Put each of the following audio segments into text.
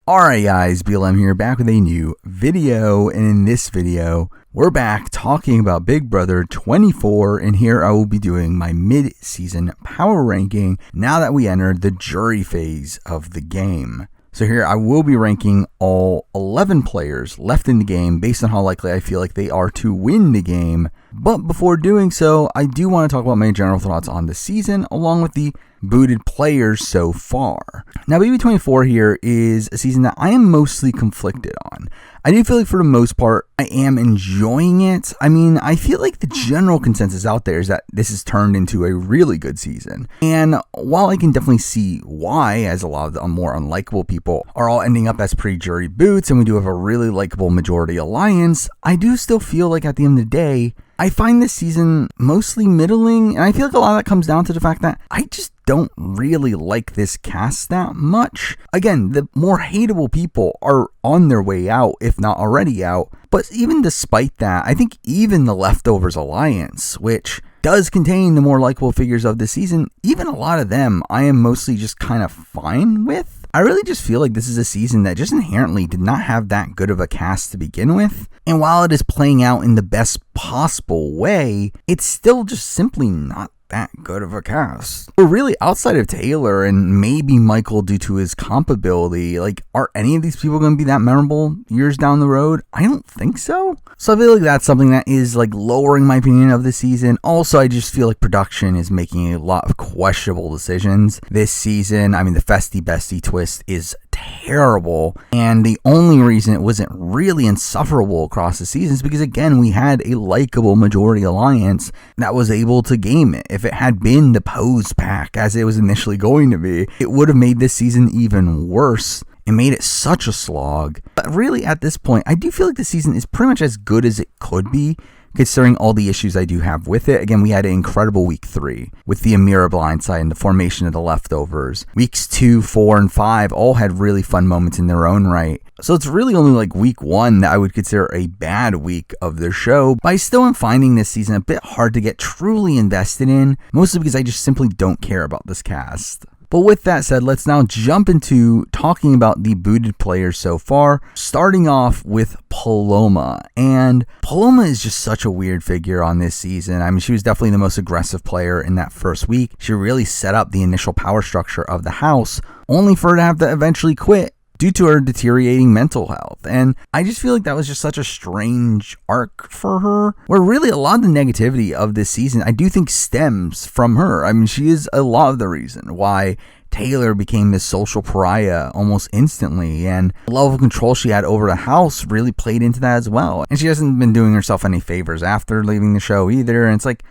Alright guys, BLM here, back with a new video, and in this video, we're back talking about Big Brother 24, and here I will be doing my mid-season power ranking now that we entered the jury phase of the game. So here I will be ranking all 11 players left in the game based on how likely I feel like they are to win the game. But before doing so, I do want to talk about my general thoughts on the season along with the booted players so far. Now, BB24 here is a season that I am mostly conflicted on. I do feel like for the most part, I am enjoying it. I mean, I feel like the general consensus out there is that this has turned into a really good season. And while I can definitely see why, as a lot of the more unlikable people are all ending up as pre-jury boots, and we do have a really likable majority alliance, I do still feel like at the end of the day, I find this season mostly middling, and I feel like a lot of that comes down to the fact that I just don't really like this cast that much. Again, the more hateable people are on their way out, if not already out. But even despite that, I think even the Leftovers Alliance, which does contain the more likable figures of the season, even a lot of them I am mostly just kind of fine with. I really just feel like this is a season that just inherently did not have that good of a cast to begin with. And while it is playing out in the best possible way, it's still just simply not that good of a cast. But really, outside of Taylor and maybe Michael due to his comp ability, like, are any of these people going to be that memorable years down the road? I don't think so. So I feel like that's something that is like lowering my opinion of the season. Also, I just feel like production is making a lot of questionable decisions this season. I mean, the Festy Bestie twist is terrible, and the only reason it wasn't really insufferable across the seasons because, again, we had a likable majority alliance that was able to game it. If it had been the Pose pack as it was initially going to be, it would have made this season even worse and made it such a slog. But really, at this point, I do feel like the season is pretty much as good as it could be, considering all the issues I do have with it. Again, we had an incredible week 3 with the Ameerah blindside and the formation of the Leftovers. Weeks 2, 4, and 5 all had really fun moments in their own right. So it's really only like week 1 that I would consider a bad week of the show, but I still am finding this season a bit hard to get truly invested in, mostly because I just simply don't care about this cast. But with that said, let's now jump into talking about the booted players so far, starting off with Paloma. And Paloma is just such a weird figure on this season. I mean, she was definitely the most aggressive player in that first week. She really set up the initial power structure of the house, only for her to have to eventually quit due to her deteriorating mental health. And I just feel like that was just such a strange arc for her, where really a lot of the negativity of this season I do think stems from her. I mean, she is a lot of the reason why Taylor became this social pariah almost instantly, and the level of control she had over the house really played into that as well. And she hasn't been doing herself any favors after leaving the show either, and it's like,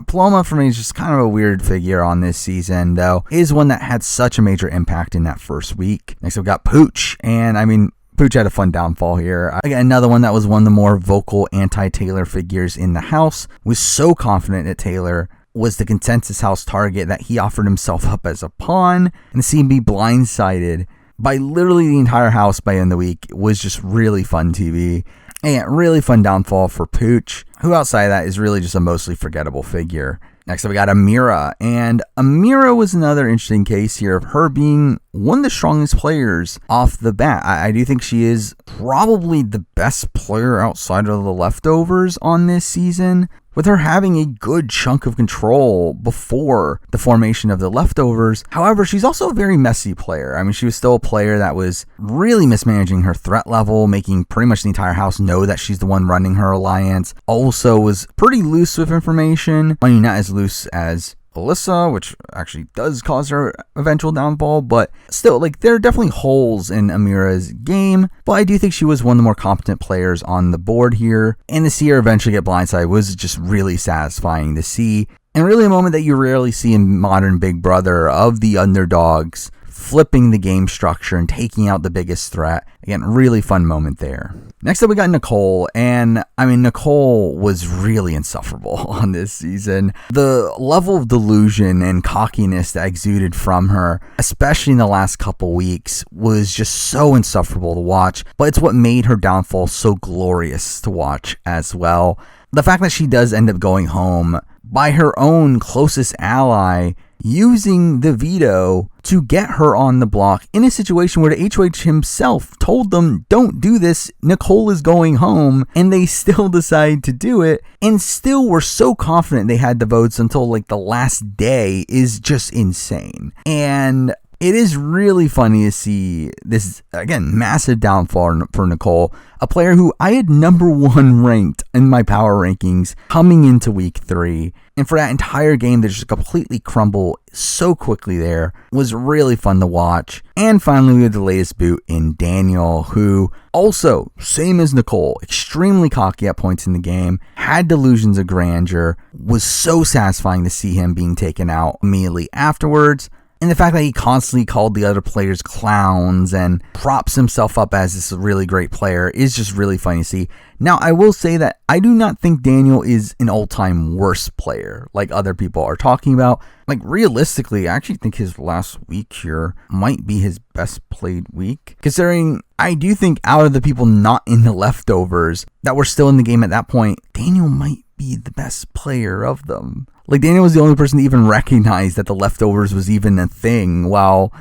Paloma for me is just kind of a weird figure on this season, though is one that had such a major impact in that first week. Next we've got Pooch, and I mean, Pooch had a fun downfall here. Again, another one that was one of the more vocal anti-Taylor figures in the house, was so confident that Taylor was the consensus house target that he offered himself up as a pawn, and to see him be blindsided by literally the entire house by the end of the week was just really fun TV. And really fun downfall for Pooch, who outside of that is really just a mostly forgettable figure. Next up, we got Ameerah, and Ameerah was another interesting case here of her being one of the strongest players off the bat. I do think she is probably the best player outside of the Leftovers on this season, with her having a good chunk of control before the formation of the Leftovers. However, she's also a very messy player. I mean, she was still a player that was really mismanaging her threat level, making pretty much the entire house know that she's the one running her alliance. Also was pretty loose with information. I mean, not as loose as Alyssa, which actually does cause her eventual downfall, but still, like, there are definitely holes in Ameerah's game, but I do think she was one of the more competent players on the board here, and to see her eventually get blindsided was just really satisfying to see, and really a moment that you rarely see in modern Big Brother, of the underdogs flipping the game structure and taking out the biggest threat. Again, really fun moment there. Next up, we got Nicole, and I mean, Nicole was really insufferable on this season. The level of delusion and cockiness that exuded from her, especially in the last couple weeks, was just so insufferable to watch, but it's what made her downfall so glorious to watch as well. The fact that she does end up going home by her own closest ally, using the veto to get her on the block in a situation where the HOH himself told them, don't do this, Nicole is going home, and they still decide to do it, and still were so confident they had the votes until like the last day is just insane. And it is really funny to see this, again, massive downfall for Nicole, a player who I had number 1 ranked in my power rankings coming into week 3. And for that entire game to just completely crumble so quickly there was really fun to watch. And finally, we had the latest boot in Daniel, who also, same as Nicole, extremely cocky at points in the game, had delusions of grandeur, was so satisfying to see him being taken out immediately afterwards. And the fact that he constantly called the other players clowns and props himself up as this really great player is just really funny to see. Now, I will say that I do not think Daniel is an all-time worst player like other people are talking about. Like, realistically, I actually think his last week here might be his best played week, considering I do think out of the people not in the leftovers that were still in the game at that point, Daniel might be the best player of them. Like, Daniel was the only person to even recognize that the leftovers was even a thing, while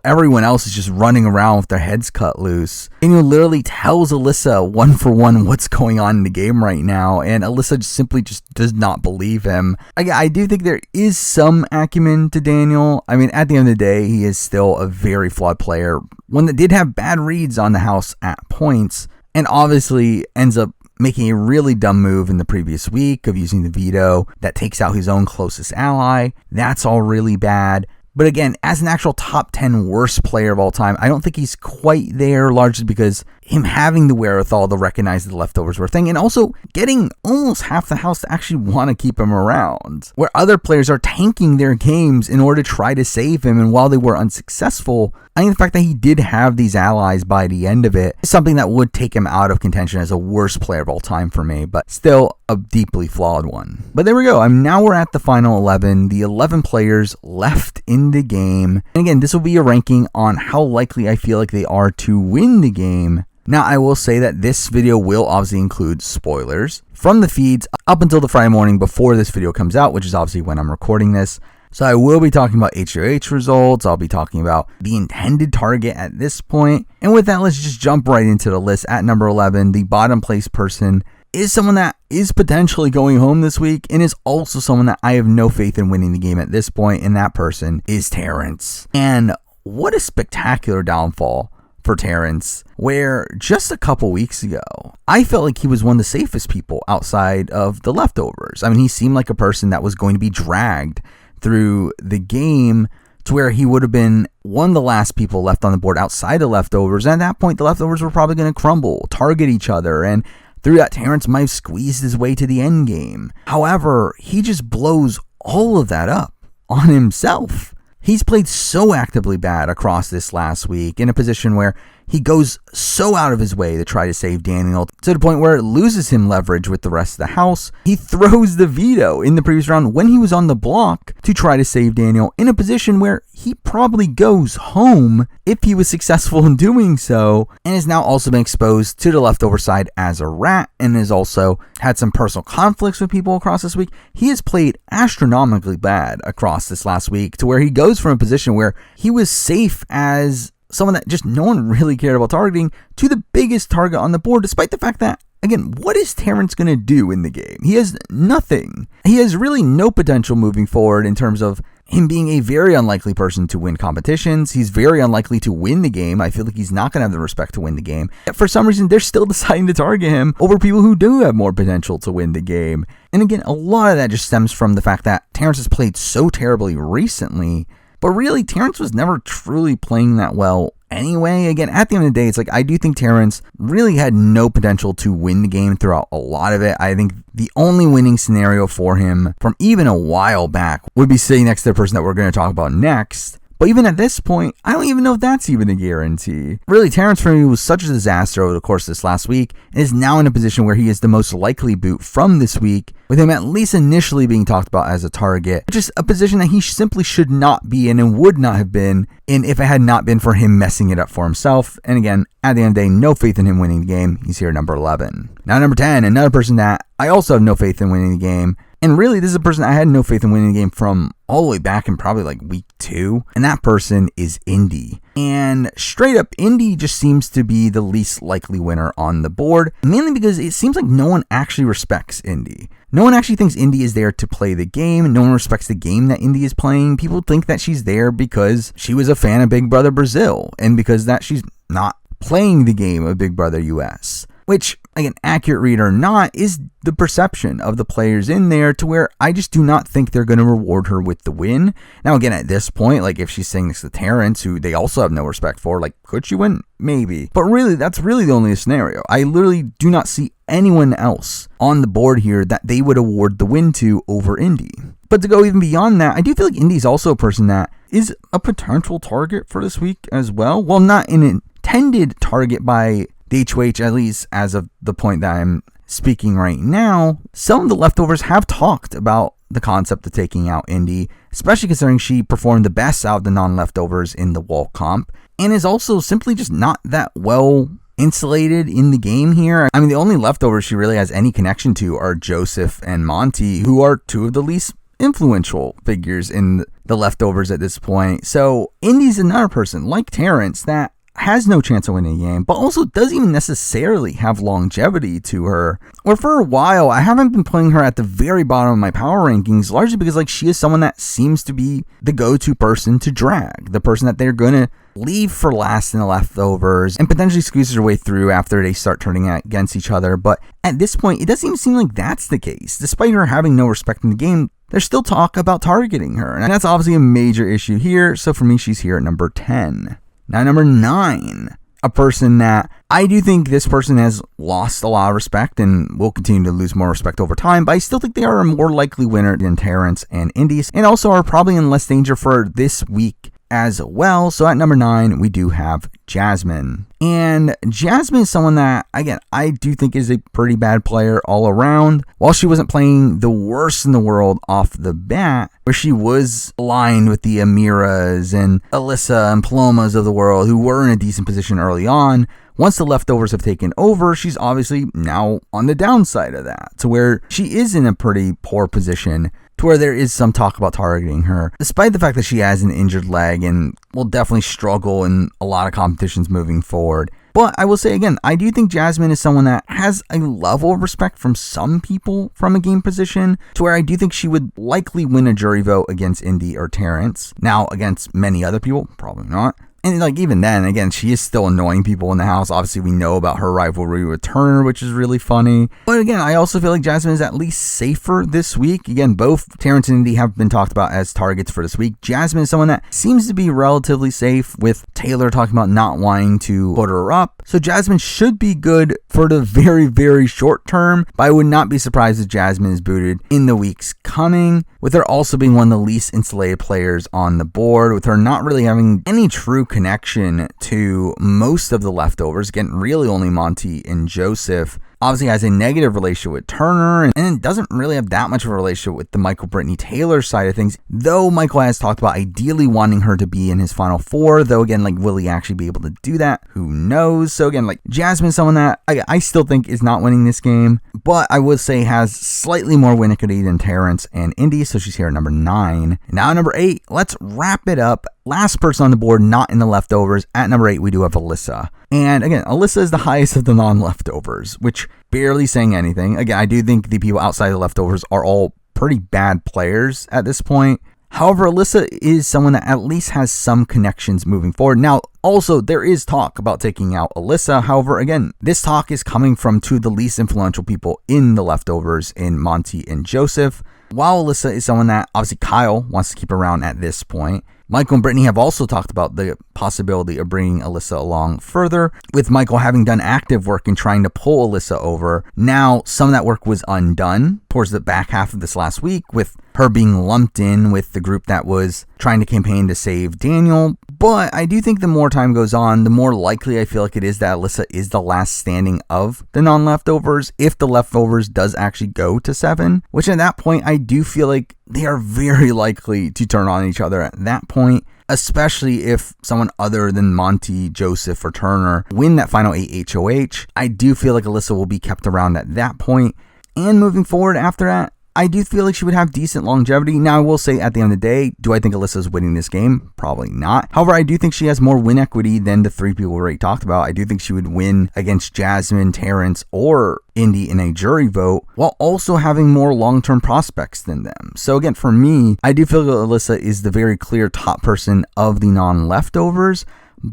everyone else is just running around with their heads cut loose. Daniel literally tells Alyssa 1-for-1 what's going on in the game right now, and Alyssa simply just does not believe him. I do think there is some acumen to Daniel. I mean, at the end of the day, he is still a very flawed player, one that did have bad reads on the house at points, and obviously ends up making a really dumb move in the previous week of using the veto that takes out his own closest ally. That's all really bad. But again, as an actual top 10 worst player of all time, I don't think he's quite there, largely because him having the wherewithal to recognize the leftovers were a thing, and also getting almost half the house to actually want to keep him around, where other players are tanking their games in order to try to save him, and while they were unsuccessful, I think the fact that he did have these allies by the end of it is something that would take him out of contention as a worst player of all time for me, but still a deeply flawed one. But there we go. Now we're at the final 11, the 11 players left in the game. And again, this will be a ranking on how likely I feel like they are to win the game. Now, I will say that this video will obviously include spoilers from the feeds up until the Friday morning before this video comes out, which is obviously when I'm recording this. So I will be talking about HOH results. I'll be talking about the intended target at this point. And with that, let's just jump right into the list. At number 11, the bottom place person is someone that is potentially going home this week and is also someone that I have no faith in winning the game at this point, and that person is Terrence. And what a spectacular downfall for Terrence, where just a couple weeks ago, I felt like he was one of the safest people outside of the leftovers. I mean, he seemed like a person that was going to be dragged through the game to where he would have been one of the last people left on the board outside the leftovers. And at that point, the leftovers were probably going to crumble, target each other, and through that, Terrence might have squeezed his way to the end game. However, he just blows all of that up on himself. He's played so actively bad across this last week in a position where he goes so out of his way to try to save Daniel to the point where it loses him leverage with the rest of the house. He throws the veto in the previous round when he was on the block to try to save Daniel in a position where he probably goes home if he was successful in doing so, and has now also been exposed to the leftover side as a rat and has also had some personal conflicts with people across this week. He has played astronomically bad across this last week to where he goes from a position where he was safe as someone that just no one really cared about targeting to the biggest target on the board, despite the fact that, again, what is Terrence going to do in the game? He has nothing. He has really no potential moving forward in terms of him being a very unlikely person to win competitions. He's very unlikely to win the game. I feel like he's not going to have the respect to win the game. Yet for some reason, they're still deciding to target him over people who do have more potential to win the game. And again, a lot of that just stems from the fact that Terrence has played so terribly recently. But really, Terrence was never truly playing that well anyway. Again, at the end of the day, it's like I do think Terrence really had no potential to win the game throughout a lot of it. I think the only winning scenario for him from even a while back would be sitting next to the person that we're going to talk about next. But even at this point, I don't even know if that's even a guarantee. Really, Terrence for me was such a disaster over the course of this last week, and is now in a position where he is the most likely boot from this week, with him at least initially being talked about as a target, which is a position that he simply should not be in and would not have been in if it had not been for him messing it up for himself. And again, at the end of the day, no faith in him winning the game. He's here at number 11. Now, number 10, another person that I also have no faith in winning the game, And really, this is a person I had no faith in winning the game from all the way back in probably like week 2. And that person is Indy. And straight up, Indy just seems to be the least likely winner on the board, mainly because it seems like no one actually respects Indy. No one actually thinks Indy is there to play the game. No one respects the game that Indy is playing. People think that she's there because she was a fan of Big Brother Brazil and because that she's not playing the game of Big Brother US. Which, again, accurate read or not, is the perception of the players in there, to where I just do not think they're going to reward her with the win. Now, again, at this point, like if she's saying this to Terrance, who they also have no respect for, like, could she win? Maybe. But really, that's really the only scenario. I literally do not see anyone else on the board here that they would award the win to over Indy. But to go even beyond that, I do feel like Indy's also a person that is a potential target for this week as well. Well, not an intended target by the HOH, at least as of the point that I'm speaking right now. Some of the leftovers have talked about the concept of taking out Indy, especially considering she performed the best out of the non-leftovers in the wall comp, and is also simply just not that well insulated in the game here. I mean, the only leftovers she really has any connection to are Joseph and Monty, who are two of the least influential figures in the leftovers at this point. So Indy's another person, like Terrance, that has no chance of winning a game, but also doesn't even necessarily have longevity to her. Or for a while, I haven't been putting her at the very bottom of my power rankings, largely because like she is someone that seems to be the go-to person to drag, the person that they're going to leave for last in the leftovers and potentially squeezes her way through after they start turning against each other. But at this point, it doesn't even seem like that's the case. Despite her having no respect in the game, there's still talk about targeting her, and that's obviously a major issue here. So for me, she's here at number 10. Now, number 9, a person that I do think this person has lost a lot of respect and will continue to lose more respect over time, but I still think they are a more likely winner than Terrance and Indy, and also are probably in less danger for this week as well. So at number 9, we do have Jasmine. And Jasmine is someone that, again, I do think is a pretty bad player all around. While she wasn't playing the worst in the world off the bat, where she was aligned with the Amiras and Alyssa and Palomas of the world, who were in a decent position early on, once the leftovers have taken over, she's obviously now on the downside of that, to where she is in a pretty poor position, to where there is some talk about targeting her, despite the fact that she has an injured leg and will definitely struggle in a lot of competitions moving forward. But I will say again, I do think Jasmine is someone that has a level of respect from some people from a game position, to where I do think she would likely win a jury vote against Indy or Terrance. Now, against many other people, probably not. And like even then, again, she is still annoying people in the house. Obviously, we know about her rivalry with Turner, which is really funny. But again, I also feel like Jasmine is at least safer this week. Again, both Terrance and Indy have been talked about as targets for this week. Jasmine is someone that seems to be relatively safe, with Taylor talking about not wanting to put her up. So Jasmine should be good for the very, very short term, but I would not be surprised if Jasmine is booted in the weeks coming, with her also being one of the least insulated players on the board, with her not really having any true connection to most of the leftovers. Again, really only Monty and Joseph. Obviously has a negative relationship with Turner, and doesn't really have that much of a relationship with the Michael Brittany Taylor side of things, though Michael has talked about ideally wanting her to be in his final 4, though again, like, will he actually be able to do that? Who knows? So again, like, Jasmine is someone that I still think is not winning this game, but I would say has slightly more win equity than Terrance and Indy, so she's here at number 9. Now number 8, let's wrap it up. Last person on the board, not in the leftovers. At number 8, we do have Alyssa. And again, Alyssa is the highest of the non-leftovers, which barely saying anything. Again, I do think the people outside the leftovers are all pretty bad players at this point. However, Alyssa is someone that at least has some connections moving forward. Now, also, there is talk about taking out Alyssa. However, again, this talk is coming from two of the least influential people in the leftovers, in Monty and Joseph. While Alyssa is someone that obviously Kyle wants to keep around at this point, Michael and Brittany have also talked about the possibility of bringing Alyssa along further, with Michael having done active work in trying to pull Alyssa over. Now, some of that work was undone towards the back half of this last week, with her being lumped in with the group that was trying to campaign to save Daniel. But I do think the more time goes on, the more likely I feel like it is that Alyssa is the last standing of the non-leftovers, if the leftovers does actually go to 7, which at that point I do feel like they are very likely to turn on each other at that point, especially if someone other than Monty, Joseph, or Turner win that final 8 HOH. I do feel like Alyssa will be kept around at that point. And moving forward after that, I do feel like she would have decent longevity. Now, I will say at the end of the day, do I think Alyssa's winning this game? Probably not. However, I do think she has more win equity than the three people we already talked about. I do think she would win against Jasmine, Terrence, or Indy in a jury vote, while also having more long-term prospects than them. So again, for me, I do feel that Alyssa is the very clear top person of the non-leftovers,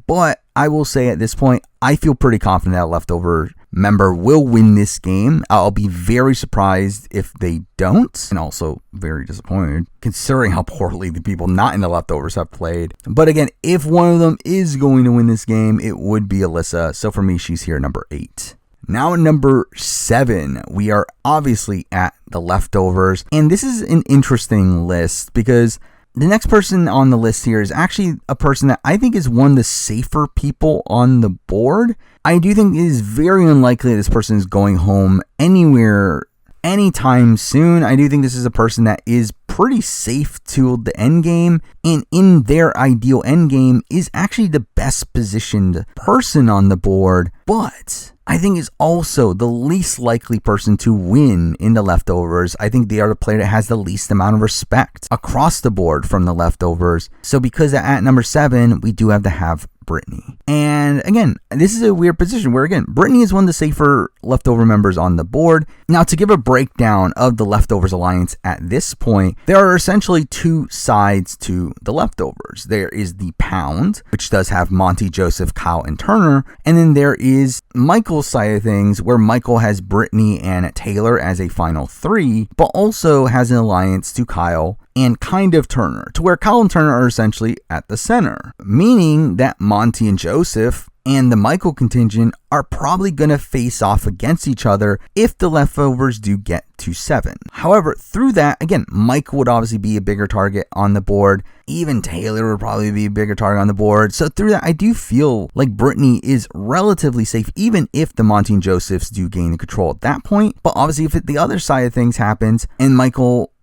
but I will say at this point, I feel pretty confident that a leftover member will win this game. I'll be very surprised if they don't, and also very disappointed considering how poorly the people not in the leftovers have played. But again, if one of them is going to win this game, it would be Alyssa. So for me, she's here number 8. Now at number 7, we are obviously at the leftovers, and this is an interesting list because the next person on the list here is actually a person that I think is one of the safer people on the board. I do think it is very unlikely this person is going home anywhere anytime soon. I do think this is a person that is pretty safe to the end game, and in their ideal end game is actually the best positioned person on the board, but I think is also the least likely person to win in the leftovers. I think they are the player that has the least amount of respect across the board from the leftovers. So because at number 7, we do have to have Brittany. And again, this is a weird position where, again, Brittany is one of the safer leftover members on the board. Now, to give a breakdown of the Leftovers Alliance at this point, there are essentially two sides to the Leftovers. There is the Pound, which does have Monty, Joseph, Kyle, and Turner. And then there is Michael's side of things, where Michael has Brittany and Taylor as a final 3, but also has an alliance to Kyle and kind of Turner, to where Kyle and Turner are essentially at the center, meaning that Monty and Joseph and the Michael contingent are probably going to face off against each other if the leftovers do get to 7. However, through that, again, Michael would obviously be a bigger target on the board. Even Taylor would probably be a bigger target on the board. So through that, I do feel like Brittany is relatively safe, even if the Monty and Josephs do gain the control at that point. But obviously, if the other side of things happens and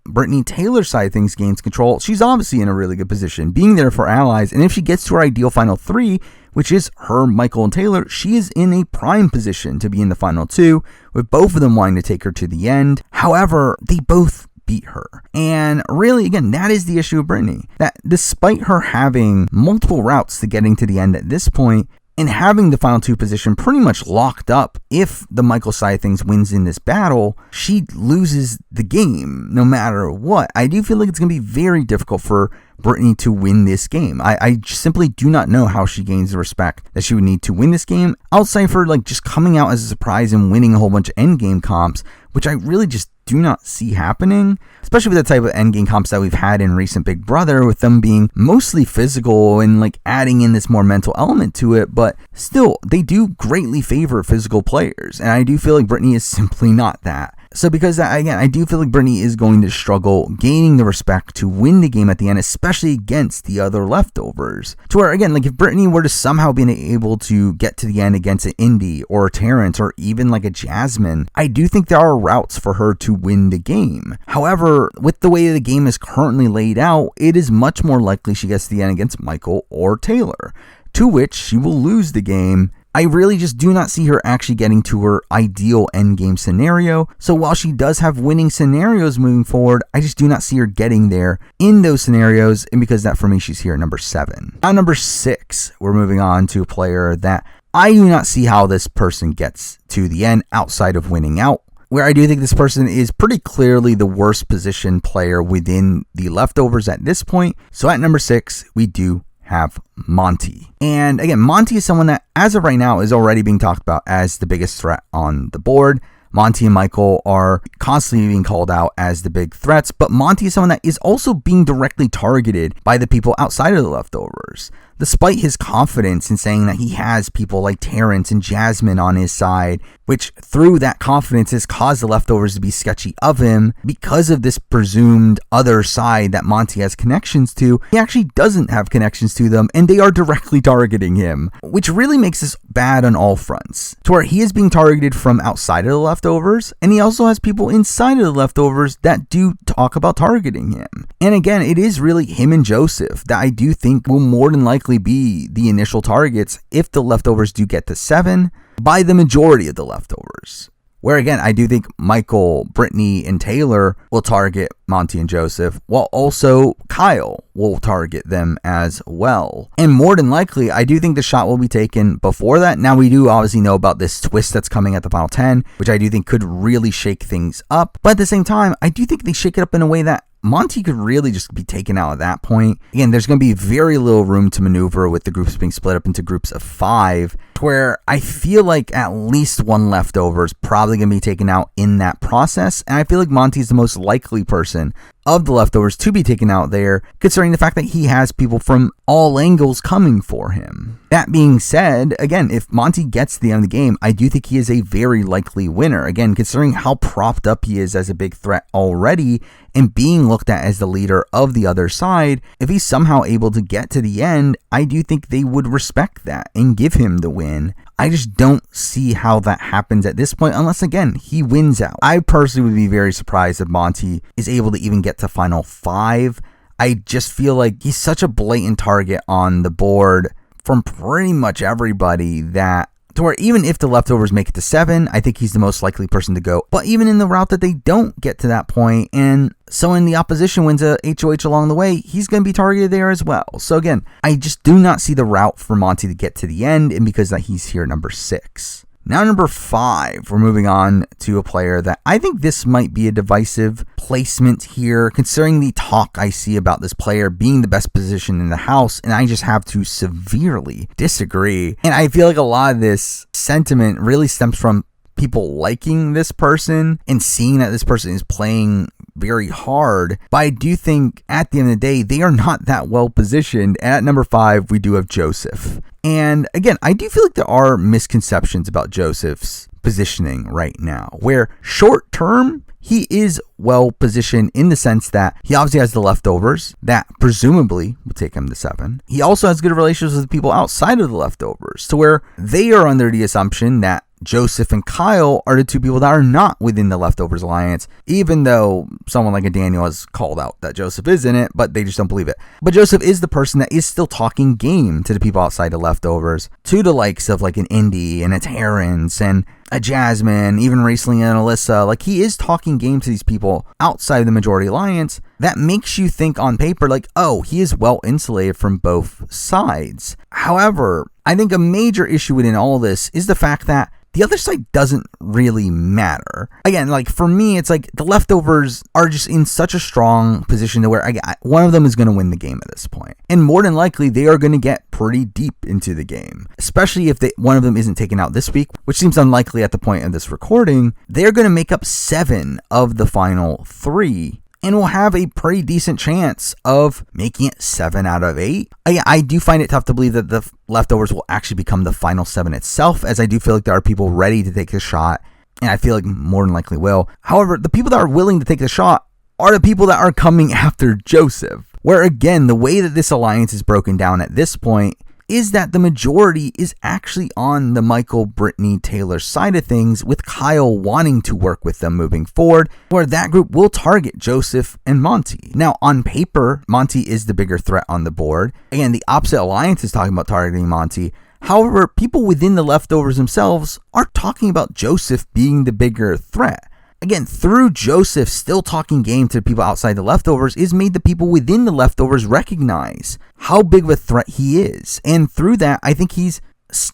Brittany Taylor's side of things gains control, she's obviously in a really good position, being there for allies. And if she gets to her ideal final 3, which is her, Michael, and Taylor, she is in a prime position to be in the final 2, with both of them wanting to take her to the end. However, they both beat her. And really, again, that is the issue with Brittany, that despite her having multiple routes to getting to the end at this point, and having the final 2 position pretty much locked up, if the Michael side of things wins in this battle, she loses the game no matter what. I do feel like it's going to be very difficult for Brittany to win this game. I simply do not know how she gains the respect that she would need to win this game, outside for like just coming out as a surprise and winning a whole bunch of endgame comps, which I really just do not see happening, especially with the type of endgame comps that we've had in recent Big Brother, with them being mostly physical and like adding in this more mental element to it. But still, they do greatly favor physical players, and I do feel like Brittany is simply not that. So because that, again, I do feel like Brittany is going to struggle gaining the respect to win the game at the end, especially against the other leftovers. To where, again, like if Brittany were to somehow be able to get to the end against an Indy or a Terrence or even like a Jasmine, I do think there are routes for her to win the game. However, with the way the game is currently laid out, it is much more likely she gets to the end against Michael or Taylor, to which she will lose the game. I really just do not see her actually getting to her ideal endgame scenario. So while she does have winning scenarios moving forward, I just do not see her getting there in those scenarios. And because that, for me, she's here at number 7. Now, number 6, we're moving on to a player that I do not see how this person gets to the end outside of winning out, where I do think this person is pretty clearly the worst positioned player within the leftovers at this point. So at number 6, we do have Monty. And again, Monty is someone that, as of right now, is already being talked about as the biggest threat on the board. Monty and Michael are constantly being called out as the big threats, but Monty is someone that is also being directly targeted by the people outside of the leftovers. Despite his confidence in saying that he has people like Terrence and Jasmine on his side, which through that confidence has caused the leftovers to be sketchy of him, because of this presumed other side that Monty has connections to, he actually doesn't have connections to them, and they are directly targeting him, which really makes this bad on all fronts, to where he is being targeted from outside of the leftovers, and he also has people inside of the leftovers that do talk about targeting him. And again, it is really him and Joseph that I do think will more than likely be the initial targets if the leftovers do get to 7 by the majority of the leftovers. where again, I do think Michael, Brittany, and Taylor will target Monty and Joseph, while also Kyle will target them as well. And more than likely, I do think the shot will be taken before that. Now, we do obviously know about this twist that's coming at the final 10, which I do think could really shake things up. But at the same time, I do think they shake it up in a way that Monty could really just be taken out at that point. Again, there's going to be very little room to maneuver with the groups being split up into groups of 5, where I feel like at least one leftover is probably going to be taken out in that process. And I feel like Monty's the most likely person of the leftovers to be taken out there, considering the fact that he has people from all angles coming for him. That being said, again, if Monty gets to the end of the game, I do think he is a very likely winner. Again, considering how propped up he is as a big threat already and being looked at as the leader of the other side, if he's somehow able to get to the end, I do think they would respect that and give him the win. I just don't see how that happens at this point, unless, again, he wins out. I personally would be very surprised if Monty is able to even get to final 5. I just feel like he's such a blatant target on the board from pretty much everybody that to where even if the leftovers make it to 7, I think he's the most likely person to go. But even in the route that they don't get to that point, and someone in the opposition wins a HOH along the way, he's going to be targeted there as well. So again, I just do not see the route for Monty to get to the end, and because that he's here number 6. Now, number 5, we're moving on to a player that I think this might be a divisive placement here, considering the talk I see about this player being the best position in the house, and I just have to severely disagree. And I feel like a lot of this sentiment really stems from people liking this person and seeing that this person is playing very hard. But I do think at the end of the day, they are not that well positioned. And at number 5, we do have Joseph. And again, I do feel like there are misconceptions about Joseph's positioning right now, where short term, he is well positioned in the sense that he obviously has the leftovers that presumably would take him to 7. He also has good relations with the people outside of the leftovers, to where they are under the assumption that Joseph and Kyle are the 2 people that are not within the Leftovers Alliance, even though someone like a Daniel has called out that Joseph is in it, but they just don't believe it. But Joseph is the person that is still talking game to the people outside the Leftovers, to the likes of like an Indy and a Terrence and a Jasmine, even recently an Alyssa. Like, he is talking game to these people outside of the Majority Alliance. That makes you think on paper like, oh, he is well insulated from both sides. However, I think a major issue within all this is the fact that the other side doesn't really matter. Again, like for me, it's like the leftovers are just in such a strong position to where one of them is going to win the game at this point. And more than likely, they are going to get pretty deep into the game, especially if one of them isn't taken out this week, which seems unlikely at the point of this recording. They're going to make up 7 of the final 3. And will have a pretty decent chance of making it 7 out of 8. I do find it tough to believe that the leftovers will actually become the final 7 itself, as I do feel like there are people ready to take the shot, and I feel like more than likely will. However, the people that are willing to take the shot are the people that are coming after Joseph, where again, the way that this alliance is broken down at this point is that the majority is actually on the Michael, Brittany, Taylor side of things, with Kyle wanting to work with them moving forward, where that group will target Joseph and Monty. Now, on paper, Monty is the bigger threat on the board. Again, the opposite alliance is talking about targeting Monty. However, people within the leftovers themselves are talking about Joseph being the bigger threat. Again, through Joseph still talking game to the people outside the leftovers is made the people within the leftovers recognize how big of a threat he is. And through that, I think he's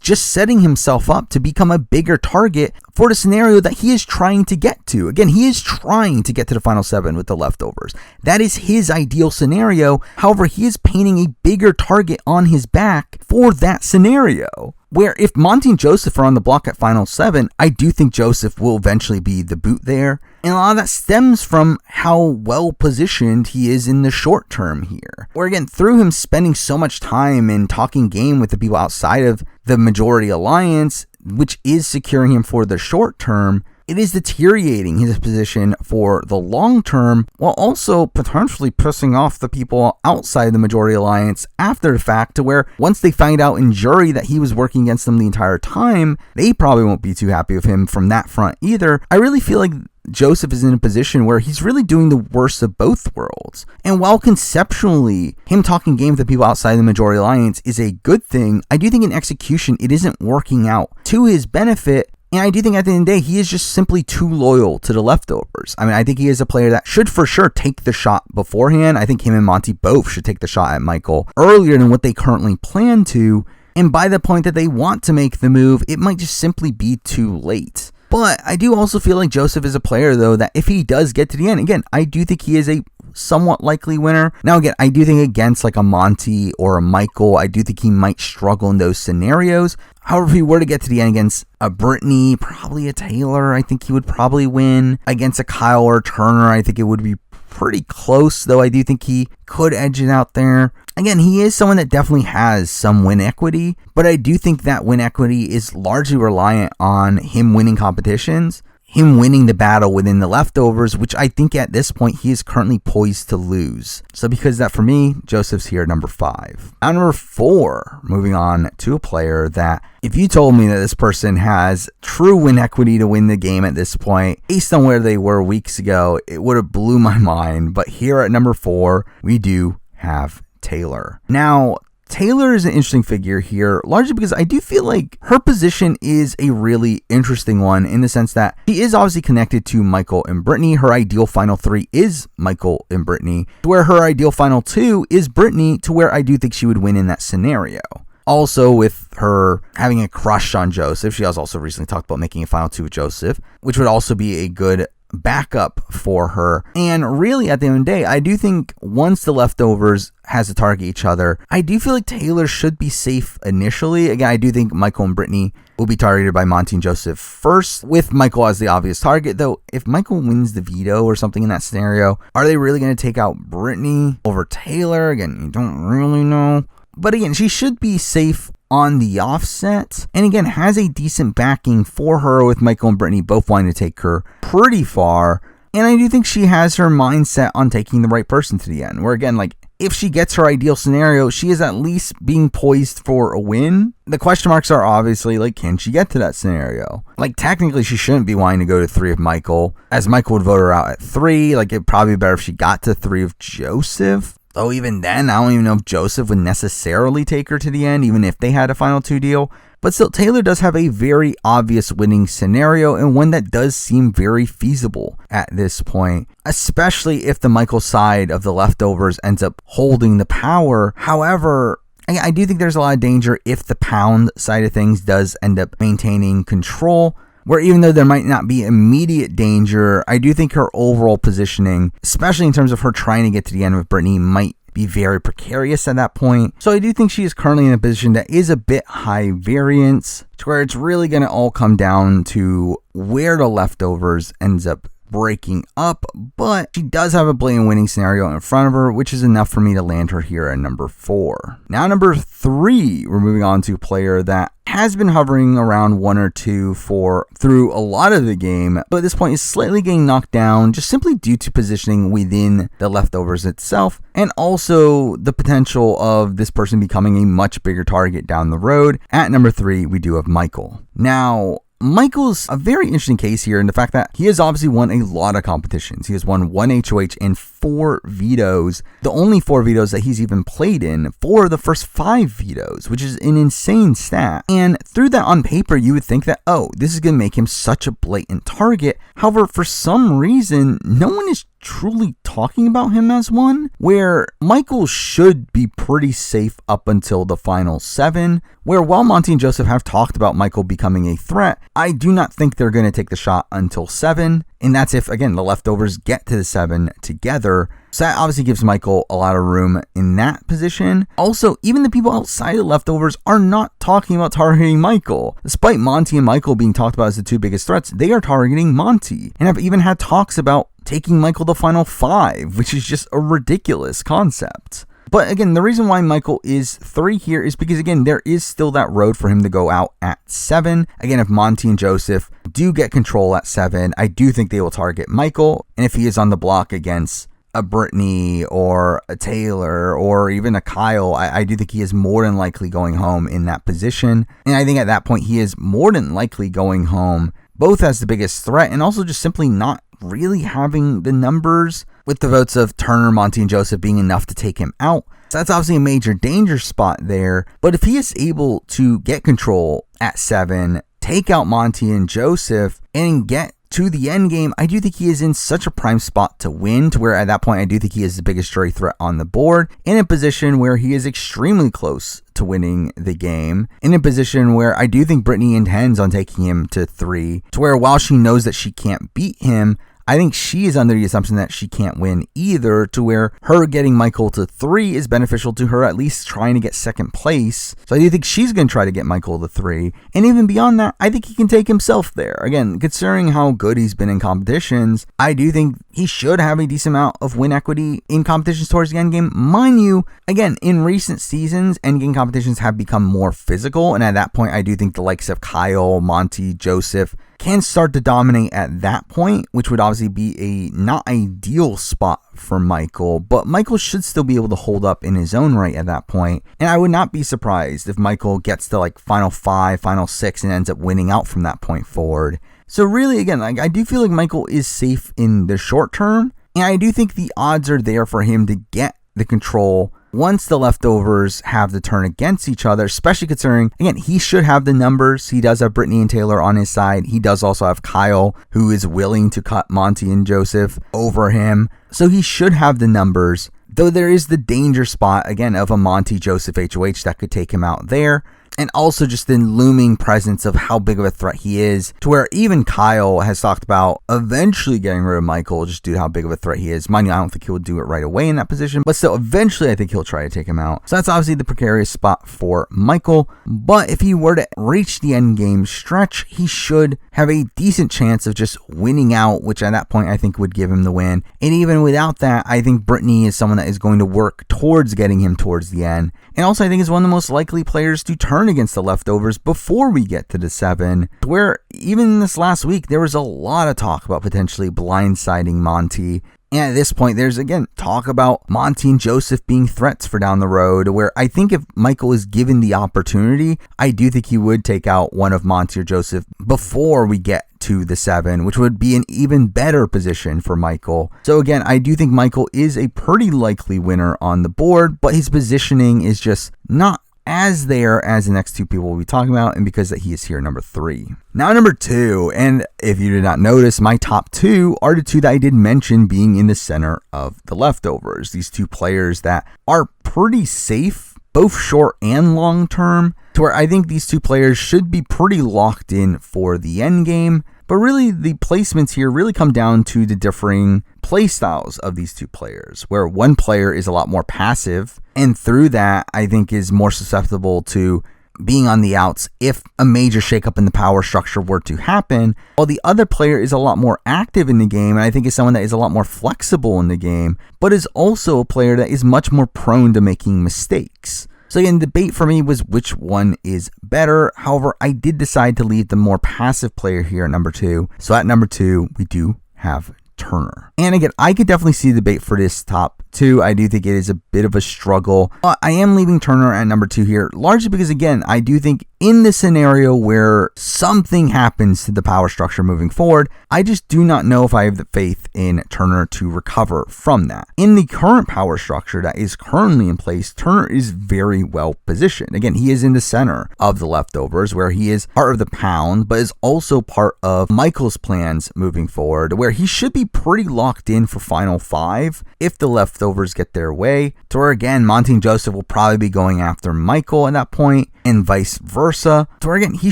just setting himself up to become a bigger target for the scenario that he is trying to get to. Again, he is trying to get to the final 7 with the leftovers. That is his ideal scenario. However, he is painting a bigger target on his back for that scenario. Where if Monty and Joseph are on the block at final 7, I do think Joseph will eventually be the boot there. And a lot of that stems from how well positioned he is in the short term here. Where again, through him spending so much time and talking game with the people outside of the Majority Alliance, which is securing him for the short term, it is deteriorating his position for the long term, while also potentially pissing off the people outside the Majority Alliance after the fact, to where once they find out in jury that he was working against them the entire time, they probably won't be too happy with him from that front either. I really feel like Joseph is in a position where he's really doing the worst of both worlds. And while conceptually, him talking game with the people outside the Majority Alliance is a good thing, I do think in execution, it isn't working out to his benefit, And I do think at the end of the day, he is just simply too loyal to the leftovers. I mean, I think he is a player that should for sure take the shot beforehand. I think him and Monty both should take the shot at Michael earlier than what they currently plan to. And by the point that they want to make the move, it might just simply be too late. But I do also feel like Joseph is a player, though, that if he does get to the end, again, I do think he is a somewhat likely winner. Now, again, I do think against like a Monty or a Michael, I do think he might struggle in those scenarios. However, if he were to get to the end against a Brittany, probably a Taylor, I think he would probably win. Against a Kyle or Turner, I think it would be pretty close, though I do think he could edge it out there. Again, he is someone that definitely has some win equity, but I do think that win equity is largely reliant on him winning competitions, him winning the battle within the leftovers, which I think at this point he is currently poised to lose. So because of that, for me, Joseph's here at number 5. Now, number 4, moving on to a player that if you told me that this person has true win equity to win the game at this point, based on where they were weeks ago, it would have blew my mind. But here at number 4, we do have Taylor. Now, Taylor is an interesting figure here, largely because I do feel like her position is a really interesting one in the sense that she is obviously connected to Michael and Brittany. Her ideal final 3 is Michael and Brittany, where her ideal final 2 is Brittany, to where I do think she would win in that scenario. Also, with her having a crush on Joseph, she has also recently talked about making a final 2 with Joseph, which would also be a good backup for her. And really, at the end of the day, I do think once the leftovers has to target each other, I do feel like Taylor should be safe initially. Again, I do think Michael and Brittany will be targeted by Monty and Joseph first, with Michael as the obvious target. Though, if Michael wins the veto or something in that scenario, are they really going to take out Brittany over Taylor? Again, you don't really know. But again, she should be safe on the offset, and again, has a decent backing for her, with Michael and Brittany both wanting to take her pretty far. And I do think she has her mindset on taking the right person to the end, where again, like, if she gets her ideal scenario, she is at least being poised for a win. The question marks are obviously, like, can she get to that scenario? Like, technically, she shouldn't be wanting to go to 3 of Michael, as Michael would vote her out at 3. Like, it'd probably be better if she got to 3 of Joseph. Though even then, I don't even know if Joseph would necessarily take her to the end, even if they had a final 2 deal. But still, Taylor does have a very obvious winning scenario, and one that does seem very feasible at this point, especially if the Michael side of the leftovers ends up holding the power. However, I do think there's a lot of danger if the Pound side of things does end up maintaining control, where even though there might not be immediate danger, I do think her overall positioning, especially in terms of her trying to get to the end with Brittany, might be very precarious at that point. So I do think she is currently in a position that is a bit high variance, to where it's really going to all come down to where the leftovers ends up breaking up, but she does have a blatant winning scenario in front of her, which is enough for me to land her here at number 4. Now, number 3, we're moving on to a player that has been hovering around 1 or 2 through a lot of the game, but at this point is slightly getting knocked down just simply due to positioning within the leftovers itself, and also the potential of this person becoming a much bigger target down the road. At number 3, we do have Michael. Now, Michael's a very interesting case here in the fact that he has obviously won a lot of competitions. He has won 1 HOH and 4 vetoes. The only 4 vetoes that he's even played in, 4 of the first 5 vetoes, which is an insane stat. And through that, on paper, you would think that, oh, this is going to make him such a blatant target. However, for some reason, no one is truly talking about him as one, where Michael should be pretty safe up until the final 7, where while Monty and Joseph have talked about Michael becoming a threat, I do not think they're going to take the shot until 7, and that's if, again, the leftovers get to the 7 together. So that obviously gives Michael a lot of room in that position. Also, even the people outside of the leftovers are not talking about targeting Michael. Despite Monty and Michael being talked about as the 2 biggest threats, they are targeting Monty, and have even had talks about taking Michael to final 5, which is just a ridiculous concept. But again, the reason why Michael is 3 here is because, again, there is still that road for him to go out at 7. Again, if Monty and Joseph do get control at 7, I do think they will target Michael. And if he is on the block against a Brittany or a Taylor or even a Kyle, I do think he is more than likely going home in that position. And I think at that point, he is more than likely going home both as the biggest threat and also just simply not really having the numbers, with the votes of Turner, Monty, and Joseph being enough to take him out. So that's obviously a major danger spot there. But if he is able to get control at 7, take out Monty and Joseph and get to the end game, I do think he is in such a prime spot to win, to where at that point I do think he is the biggest jury threat on the board, in a position where he is extremely close to winning the game, in a position where I do think Brittany intends on taking him to 3, to where while she knows that she can't beat him, I think she is under the assumption that she can't win either, to where her getting Michael to 3 is beneficial to her, at least trying to get second place. So I do think she's going to try to get Michael to 3. And even beyond that, I think he can take himself there. Again, considering how good he's been in competitions, I do think he should have a decent amount of win equity in competitions towards the endgame. Mind you, again, in recent seasons, endgame competitions have become more physical. And at that point, I do think the likes of Kyle, Monty, Joseph can start to dominate at that point, which would obviously be a not ideal spot for Michael, but Michael should still be able to hold up in his own right at that point. And I would not be surprised if Michael gets to like final 5, final 6 and ends up winning out from that point forward. So really, again, like, I do feel like Michael is safe in the short term, and I do think the odds are there for him to get the control once the leftovers have the turn against each other, especially considering, again, he should have the numbers. He does have Brittany and Taylor on his side. He does also have Kyle, who is willing to cut Monty and Joseph over him. So he should have the numbers, though there is the danger spot, again, of a Monty Joseph HOH that could take him out there. And also just the looming presence of how big of a threat he is, to where even Kyle has talked about eventually getting rid of Michael just due to how big of a threat he is. Mind you, I don't think he will do it right away in that position, but still, eventually I think he'll try to take him out. So that's obviously the precarious spot for Michael. But if he were to reach the end game stretch, he should have a decent chance of just winning out, which at that point I think would give him the win. And even without that, I think Brittany is someone that is going to work towards getting him towards the end. And also I think is one of the most likely players to turn against the leftovers before we get to the 7, where even this last week there was a lot of talk about potentially blindsiding Monty. And at this point, there's again talk about Monty and Joseph being threats for down the road, where I think if Michael is given the opportunity, I do think he would take out one of Monty or Joseph before we get to the 7, which would be an even better position for Michael. So again, I do think Michael is a pretty likely winner on the board, but his positioning is just not as there as the next 2 people we'll be talking about, and because that he is here number 3. Now number 2, and if you did not notice, my top 2 are the 2 that I did mention being in the center of the leftovers. These 2 players that are pretty safe, both short and long term, to where I think these 2 players should be pretty locked in for the end game. But really, the placements here really come down to the differing play styles of these 2 players, where one player is a lot more passive, and through that, I think is more susceptible to being on the outs if a major shakeup in the power structure were to happen, while the other player is a lot more active in the game, and I think is someone that is a lot more flexible in the game, but is also a player that is much more prone to making mistakes. So again, the debate for me was which one is better. However, I did decide to leave the more passive player here at number 2. So at number 2, we do have Turner. And again, I could definitely see the debate for this top 2. I do think it is a bit of a struggle. I am leaving Turner at number 2 here, largely because, again, I do think in the scenario where something happens to the power structure moving forward, I just do not know if I have the faith in Turner to recover from that. In the current power structure that is currently in place, Turner is very well positioned. Again, he is in the center of the leftovers, where he is part of the pound, but is also part of Michael's plans moving forward, where he should be pretty locked in for final 5 if the leftovers get their way, to where again Monty and Joseph will probably be going after Michael at that point, and vice versa, to where again he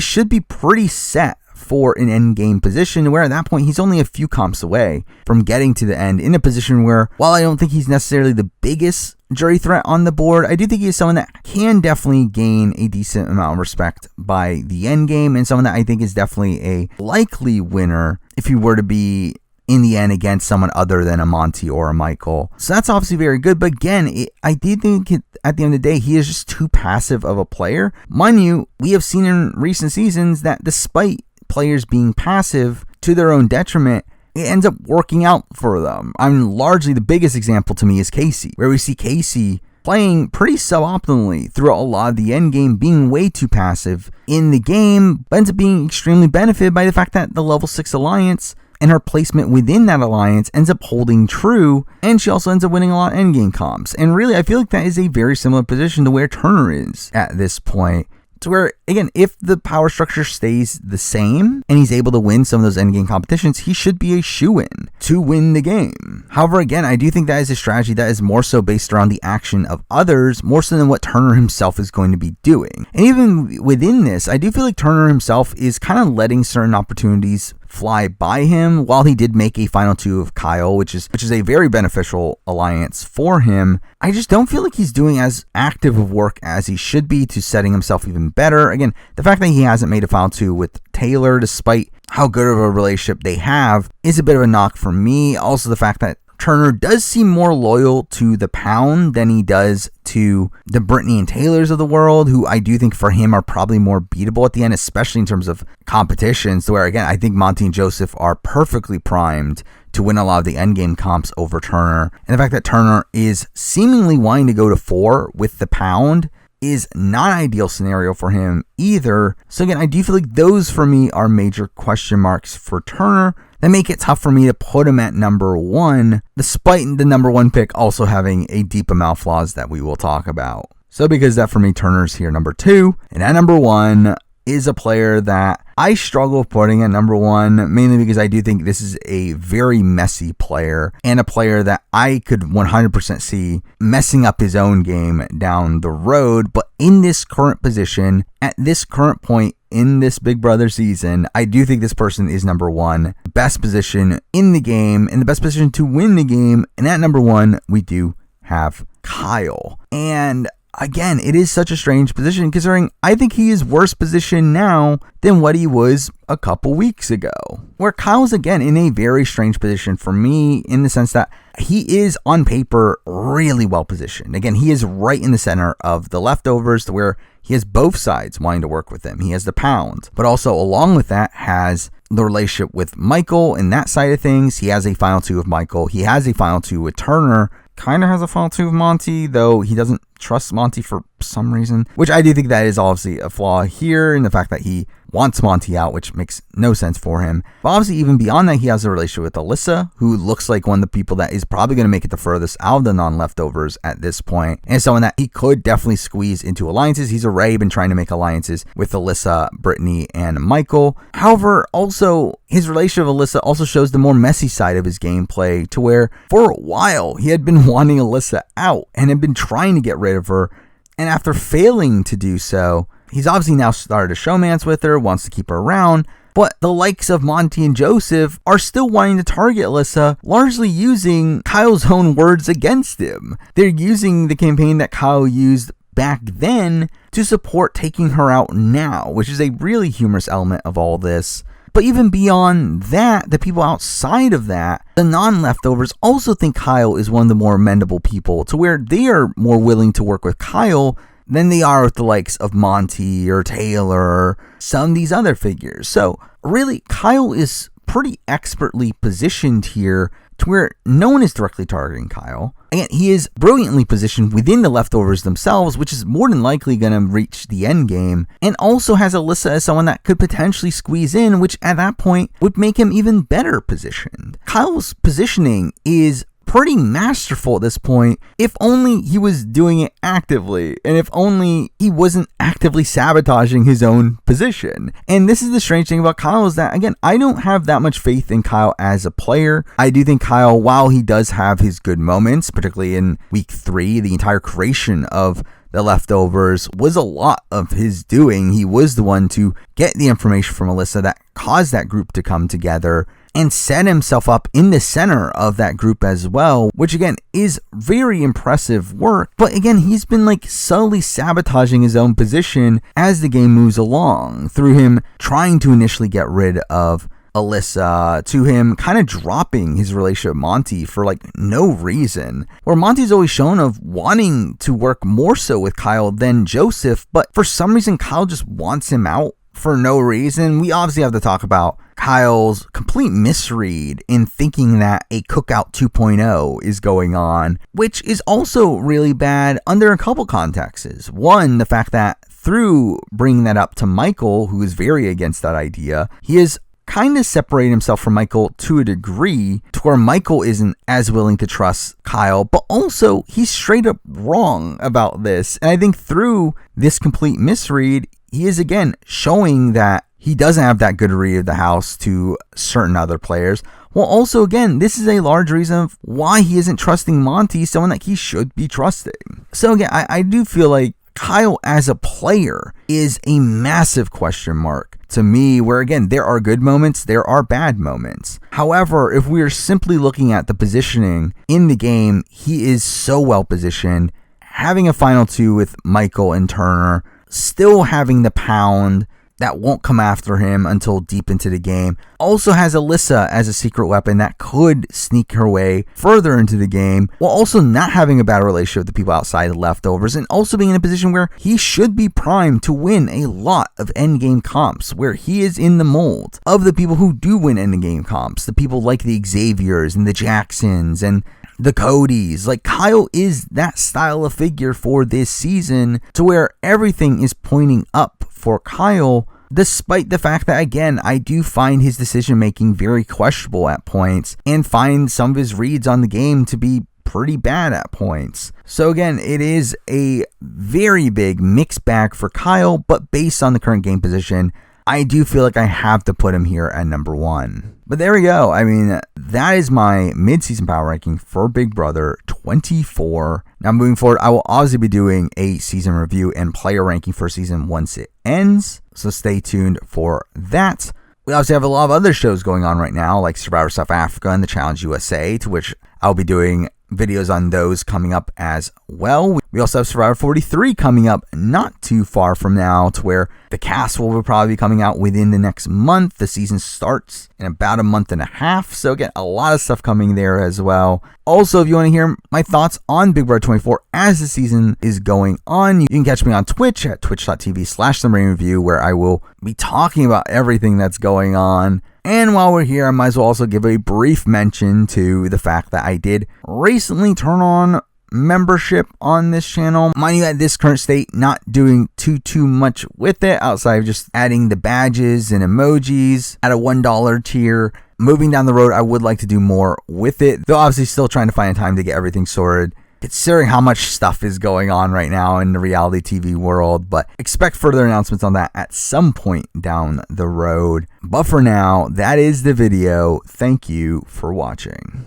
should be pretty set for an end game position, where at that point he's only a few comps away from getting to the end, in a position where, while I don't think he's necessarily the biggest jury threat on the board, I do think he's someone that can definitely gain a decent amount of respect by the end game, and someone that I think is definitely a likely winner if he were to be in the end against someone other than a Monty or a Michael. So that's obviously very good, but again, I did think at the end of the day, he is just too passive of a player. Mind you, we have seen in recent seasons that despite players being passive to their own detriment, it ends up working out for them. I mean, largely the biggest example to me is Casey, where we see Casey playing pretty suboptimally throughout a lot of the end game, being way too passive in the game, but ends up being extremely benefited by the fact that the level 6 alliance and her placement within that alliance ends up holding true, and she also ends up winning a lot of endgame comps. And really, I feel like that is a very similar position to where Turner is at this point. to where, again, if the power structure stays the same and he's able to win some of those endgame competitions, he should be a shoo-in to win the game. However, again, I do think that is a strategy that is more so based around the action of others, more so than what Turner himself is going to be doing. And even within this, I do feel like Turner himself is kind of letting certain opportunities fly by him. While he did make a final two of Kyle, which is a very beneficial alliance for him, I just don't feel like he's doing as active of work as he should be to setting himself even better. Again, the fact that he hasn't made a final two with Taylor, despite how good of a relationship they have, is a bit of a knock for me. Also, the fact that Turner does seem more loyal to the Pound than he does to the Brittany and Taylors of the world, who I do think for him are probably more beatable at the end, especially in terms of competitions, where, again, I think Monty and Joseph are perfectly primed to win a lot of the endgame comps over Turner. And the fact that Turner is seemingly wanting to go to 4 with the Pound is not an ideal scenario for him either. So again, I do feel like those for me are major question marks for Turner that make it tough for me to put him at number 1, despite the number 1 pick also having a deep amount of flaws that we will talk about. So because that for me, Turner's here number 2, and at number 1 is a player that I struggle putting at number 1, mainly because I do think this is a very messy player and a player that I could 100% see messing up his own game down the road. But in this current position, at this current point in this Big Brother season, I do think this person is number 1, best position in the game and the best position to win the game. And at number 1, we do have Kyle. And again, it is such a strange position considering I think he is worse positioned now than what he was a couple weeks ago. Where Kyle's, again, in a very strange position for me in the sense that he is on paper really well positioned. Again, he is right in the center of the leftovers to where he has both sides wanting to work with him. He has the Pound, but also along with that has the relationship with Michael and that side of things. He has a final two with Michael. He has a final two with Turner. Kind of has a final two with Monty, though he doesn't trust Monty for some reason, which I do think that is obviously a flaw here in the fact that he wants Monty out, which makes no sense for him. But obviously, even beyond that, he has a relationship with Alyssa, who looks like one of the people that is probably going to make it the furthest out of the non-leftovers at this point, and someone that he could definitely squeeze into alliances. He's already been trying to make alliances with Alyssa, Brittany, and Michael. However, also, his relationship with Alyssa also shows the more messy side of his gameplay, to where for a while he had been wanting Alyssa out and had been trying to get rid of her, and after failing to do so, he's obviously now started to showmance with her, wants to keep her around, but the likes of Monty and Joseph are still wanting to target Alyssa, largely using Kyle's own words against him. They're using the campaign that Kyle used back then to support taking her out now, which is a really humorous element of all this. But even beyond that, the people outside of that, the non-leftovers, also think Kyle is one of the more amendable people, to where they are more willing to work with Kyle than they are with the likes of Monty or Taylor or some of these other figures. So really, Kyle is pretty expertly positioned here to where no one is directly targeting Kyle. Again, he is brilliantly positioned within the leftovers themselves, which is more than likely going to reach the end game, and also has Alyssa as someone that could potentially squeeze in, which at that point would make him even better positioned. Kyle's positioning is pretty masterful at this point, if only he was doing it actively, and if only he wasn't actively sabotaging his own position. And this is the strange thing about Kyle, is that, again, I don't have that much faith in Kyle as a player. I do think Kyle, while he does have his good moments, particularly in week 3, the entire creation of the leftovers was a lot of his doing. He was the one to get the information from Alyssa that caused that group to come together and set himself up in the center of that group as well, which again is very impressive work. But again, he's been subtly sabotaging his own position as the game moves along, through him trying to initially get rid of Alyssa, to him kind of dropping his relationship with Monty for no reason, where Monty's always shown of wanting to work more so with Kyle than Joseph, but for some reason Kyle just wants him out for no reason. We obviously have to talk about Kyle's complete misread in thinking that a Cookout 2.0 is going on, which is also really bad under a couple contexts. One, the fact that through bringing that up to Michael, who is very against that idea, he is kind of separating himself from Michael to a degree, to where Michael isn't as willing to trust Kyle, but also he's straight up wrong about this. And I think through this complete misread, he is again showing that he doesn't have that good read of the house to certain other players. Well, also, again, this is a large reason of why he isn't trusting Monty, someone that he should be trusting. So again, I do feel like Kyle as a player is a massive question mark to me, where again, there are good moments, there are bad moments. However, if we are simply looking at the positioning in the game, he is so well positioned, having a final two with Michael and Turner, still having the pound that won't come after him until deep into the game. Also has Alyssa as a secret weapon that could sneak her way further into the game, while also not having a bad relationship with the people outside the leftovers, and also being in a position where he should be primed to win a lot of endgame comps, where he is in the mold of the people who do win endgame comps, the people like the Xaviers and the Jacksons and the Codys. Like, Kyle is that style of figure for this season, to where everything is pointing up for Kyle, despite the fact that, again, I do find his decision making very questionable at points, and find some of his reads on the game to be pretty bad at points. So again, it is a very big mixed bag for Kyle, but based on the current game position, I do feel like I have to put him here at number 1. But there we go. I mean, that is my mid-season power ranking for Big Brother 24. Now, moving forward, I will obviously be doing a season review and player ranking for season once it ends, so stay tuned for that. We also have a lot of other shows going on right now, like Survivor South Africa and the Challenge USA, to which I'll be doing videos on those coming up as well. We also have Survivor 43 coming up not too far from now, to where the cast will probably be coming out within the next month. The season starts in about a month and a half, so again, a lot of stuff coming there as well. Also, if you want to hear my thoughts on Big Brother 24 as the season is going on, you can catch me on Twitch at twitch.tv/TheMarineReview, where I will be talking about everything that's going on. And while we're here, I might as well also give a brief mention to the fact that I did recently turn on membership on this channel. Mind you, at this current state, not doing too much with it outside of just adding the badges and emojis at a $1 tier. Moving down the road, I would like to do more with it, though obviously still trying to find time to get everything sorted, considering how much stuff is going on right now in the reality TV world. But expect further announcements on that at some point down the road. But for now, that is the video. Thank you for watching.